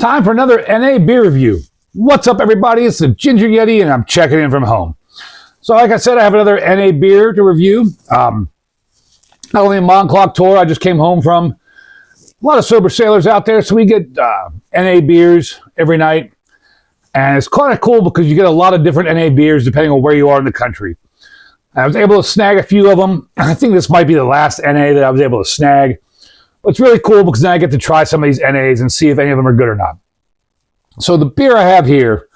Time for another NA beer review. What's up, everybody? It's the Ginger Yeti, and I'm checking in from home. So, like I said, I have another NA beer to review. Not only a Amonklok tour, I just came home from. A lot of sober sailors out there, so we get NA beers every night. And it's kind of cool because you get a lot of different NA beers depending on where you are in the country. I was able to snag a few of them. I think this might be the last NA that I was able to snag. But it's really cool because now I get to try some of these NAs and see if any of them are good or not. So the beer I have here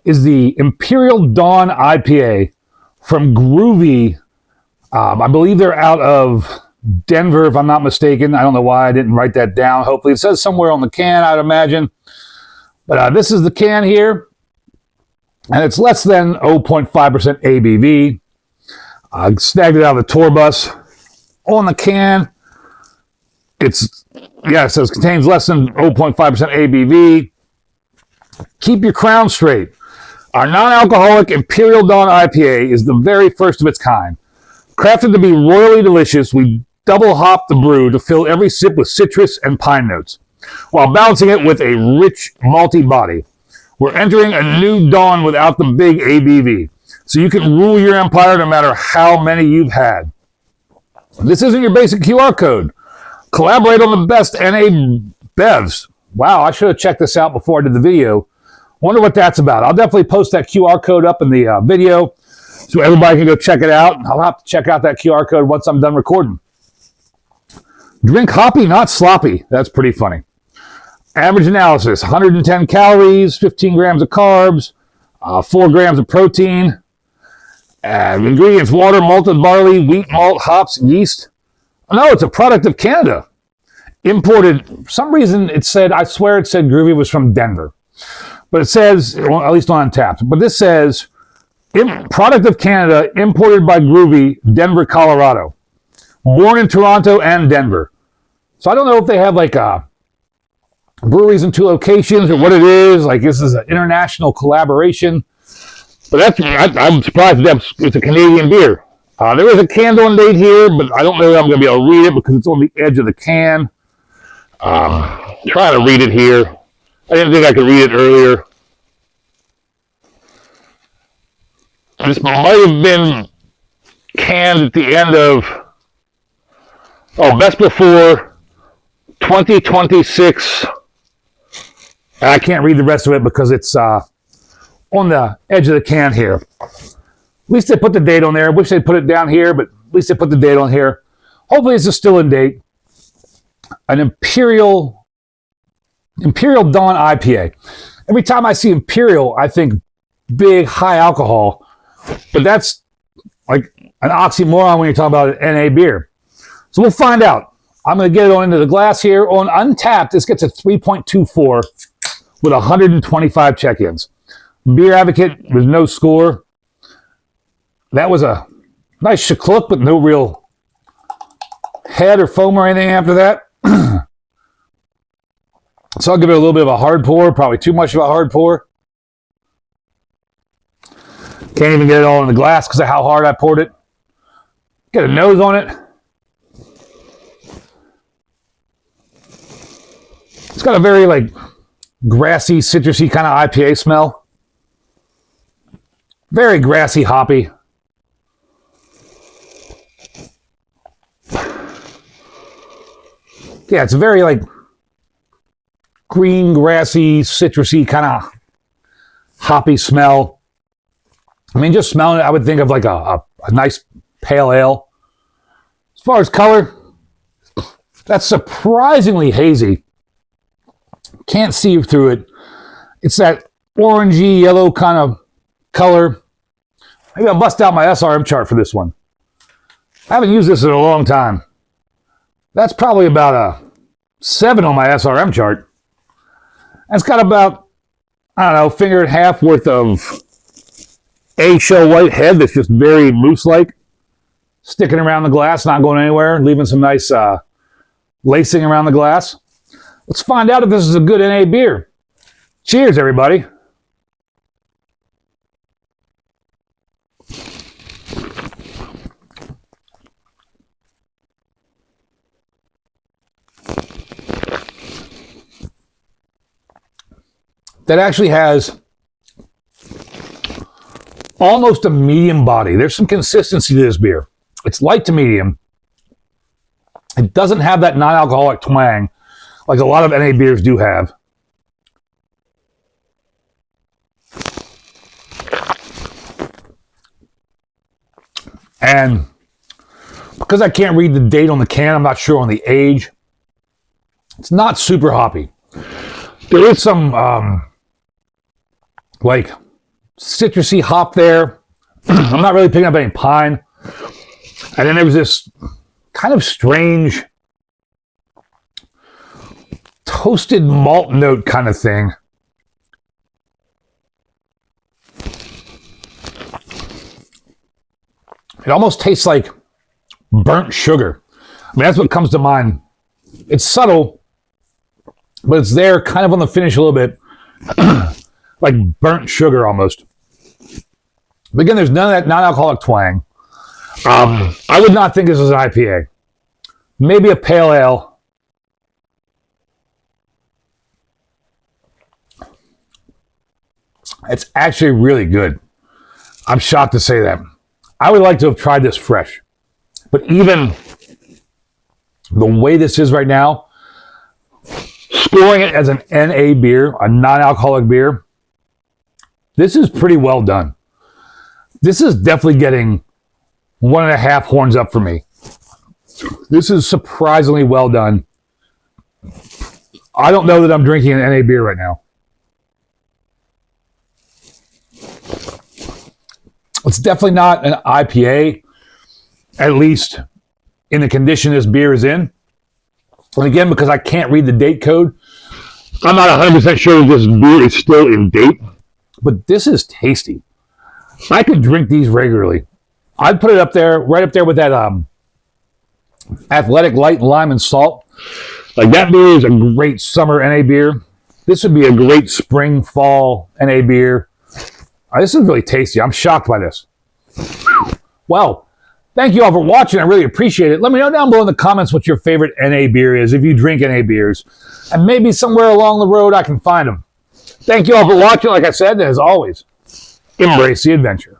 is the Imperial Dawn IPA from Gruvi. I believe they're out of Denver, if I'm not mistaken. I don't know why I didn't write that down. Hopefully it says somewhere on the can, I'd imagine. But this is the can here. And it's less than 0.5% ABV. I snagged it out of the tour bus. On the can, it says contains less than 0.5% ABV. Keep your crown straight. Our non-alcoholic Imperial Dawn IPA is the very first of its kind. Crafted to be royally delicious, we double hop the brew to fill every sip with citrus and pine notes, while balancing it with a rich, malty body. We're entering a new dawn without the big ABV, so you can rule your empire no matter how many you've had. This isn't your basic QR code. Collaborate on the best NA bevs. Wow, I should have checked this out before I did the video. Wonder what that's about. I'll definitely post that QR code up in the video so everybody can go check it out. I'll have to check out that QR code once I'm done recording. Drink hoppy, not sloppy. That's pretty funny. Average analysis, 110 calories, 15 grams of carbs, 4 grams of protein. Ingredients, water, malted barley, wheat, malt, hops, yeast. No, it's a product of Canada. Imported, for some reason it said, I swear it said Gruvi was from Denver. But it says, well, at least on Untapped, but this says, product of Canada, imported by Gruvi, Denver, Colorado. Born in Toronto and Denver. So I don't know if they have like breweries in 2 locations or what it is. Like this is an international collaboration. But I'm surprised that it's a Canadian beer. There is a can on date here, but I don't know if I'm going to be able to read it because it's on the edge of the can. Trying to read it here. I didn't think I could read it earlier. This might have been canned at the end of, best before 2026. I can't read the rest of it because it's on the edge of the can here. At least they put the date on there. I wish they'd put it down here, but at least they put the date on here. Hopefully this is still in date. An Imperial Dawn IPA. Every time I see Imperial, I think big, high alcohol. But that's like an oxymoron when you're talking about an NA beer. So we'll find out. I'm going to get it on into the glass here. On Untapped, this gets a 3.24 with 125 check-ins. Beer Advocate with no score. That was a nice shakluk, but no real head or foam or anything after that. So I'll give it a little bit of a hard pour, probably too much of a hard pour. Can't even get it all in the glass because of how hard I poured it. Get a nose on it. It's got a very like grassy, citrusy kind of IPA smell. Very grassy, hoppy. Yeah, it's a very like green, grassy, citrusy kind of hoppy smell. I mean, just smelling it, I would think of like a nice pale ale. As far as color, that's surprisingly hazy. Can't see through it. It's that orangey, yellow kind of color. Maybe I'll bust out my SRM chart for this one. I haven't used this in a long time. That's probably about a 7 on my SRM chart. It's got about, I don't know, finger and a half worth of eggshell white head that's just very moose-like. Sticking around the glass, not going anywhere, leaving some nice lacing around the glass. Let's find out if this is a good NA beer. Cheers, everybody. that actually has almost a medium body. There's some consistency to this beer. It's light to medium. It doesn't have that non-alcoholic twang like a lot of NA beers do have. And because I can't read the date on the can, I'm not sure on the age. It's not super hoppy. There is some like citrusy hop there. I'm not really picking up any pine. And then there was this kind of strange toasted malt note kind of thing. It almost tastes like burnt sugar. I mean, that's what comes to mind. It's subtle, but it's there kind of on the finish a little bit. Like burnt sugar almost. But again, there's none of that non-alcoholic twang. I would not think this is an IPA. Maybe a pale ale. It's actually really good. I'm shocked to say that. I would like to have tried this fresh. But even the way this is right now, scoring it as an NA beer, a non-alcoholic beer, this is pretty well done. This is definitely getting 1.5 horns up for me. This is surprisingly well done. I don't know that I'm drinking an NA beer right now. It's definitely not an IPA, at least in the condition this beer is in. And again, because I can't read the date code, I'm not 100% sure this beer is still in date. But this is tasty. I could drink these regularly. I'd put it up there, right up there with that Athletic Light Lime and Salt. Like that beer is a great summer NA beer. This would be a great spring, fall NA beer. This is really tasty. I'm shocked by this. Well, thank you all for watching. I really appreciate it. Let me know down below in the comments what your favorite NA beer is, if you drink NA beers. And maybe somewhere along the road I can find them. Thank you all for watching. Like I said, and as always, embrace the adventure.